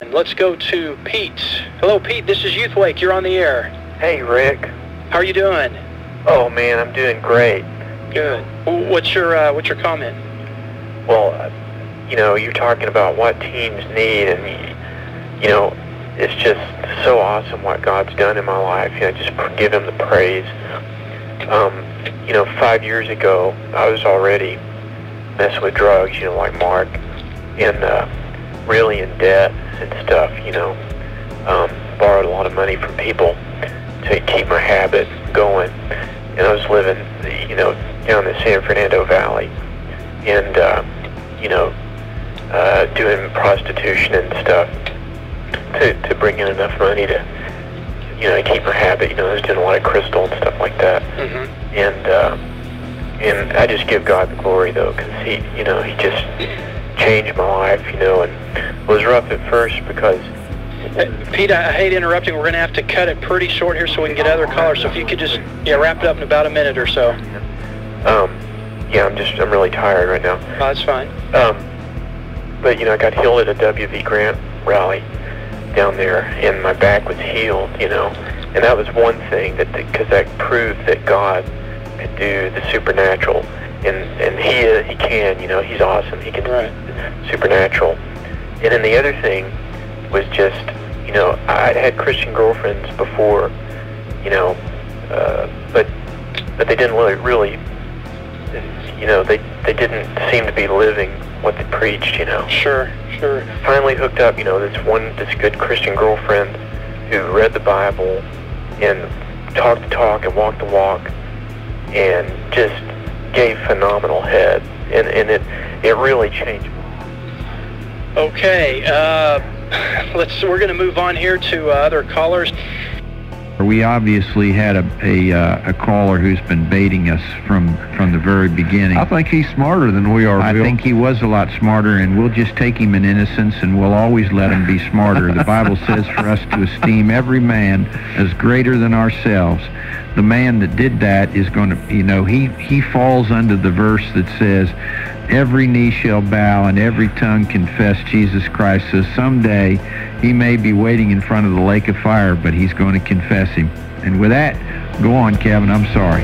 And let's go to Pete. Hello, Pete. This is Youth Wake. You're on the air. Hey, Rick. How are you doing? Oh man, I'm doing great. Good. What's your comment? Well, you're talking about what teens need, and it's just so awesome what God's done in my life. Just give Him the praise. 5 years ago, I was already messing with drugs, like Mark, and really in debt and stuff. Borrowed a lot of money from people to keep my habit going, and I was living, down the San Fernando Valley, and doing prostitution and stuff to bring in enough money to keep my habit. I was doing a lot of crystal and stuff like that. Mm-hmm. And I just give God the glory though, because He just changed my life, and it was rough at first because. Pete, I hate interrupting. We're going to have to cut it pretty short here so we can get other callers. So if you could just wrap it up in about a minute or so. I'm really tired right now. Oh, that's fine. But I got healed at a W.V. Grant rally down there, and my back was healed, and that was one thing because that proved that God could do the supernatural, and He can, He's awesome. He can do supernatural. And then the other thing was just, I'd had Christian girlfriends before, but they didn't really, they didn't seem to be living what they preached, Sure. Finally hooked up, this good Christian girlfriend who read the Bible and talked the talk and walked the walk and just gave phenomenal head, and it really changed. Okay, we're going to move on here to other callers. We obviously had a caller who's been baiting us from the very beginning. I think he's smarter than we are, Bill. I think he was a lot smarter, and we'll just take him in innocence, and we'll always let him be smarter. The Bible says for us to esteem every man as greater than ourselves. The man that did that is going to, he falls under the verse that says, every knee shall bow and every tongue confess Jesus Christ. So someday he may be waiting in front of the lake of fire, but he's going to confess Him. And with that, go on, Kevin. I'm sorry.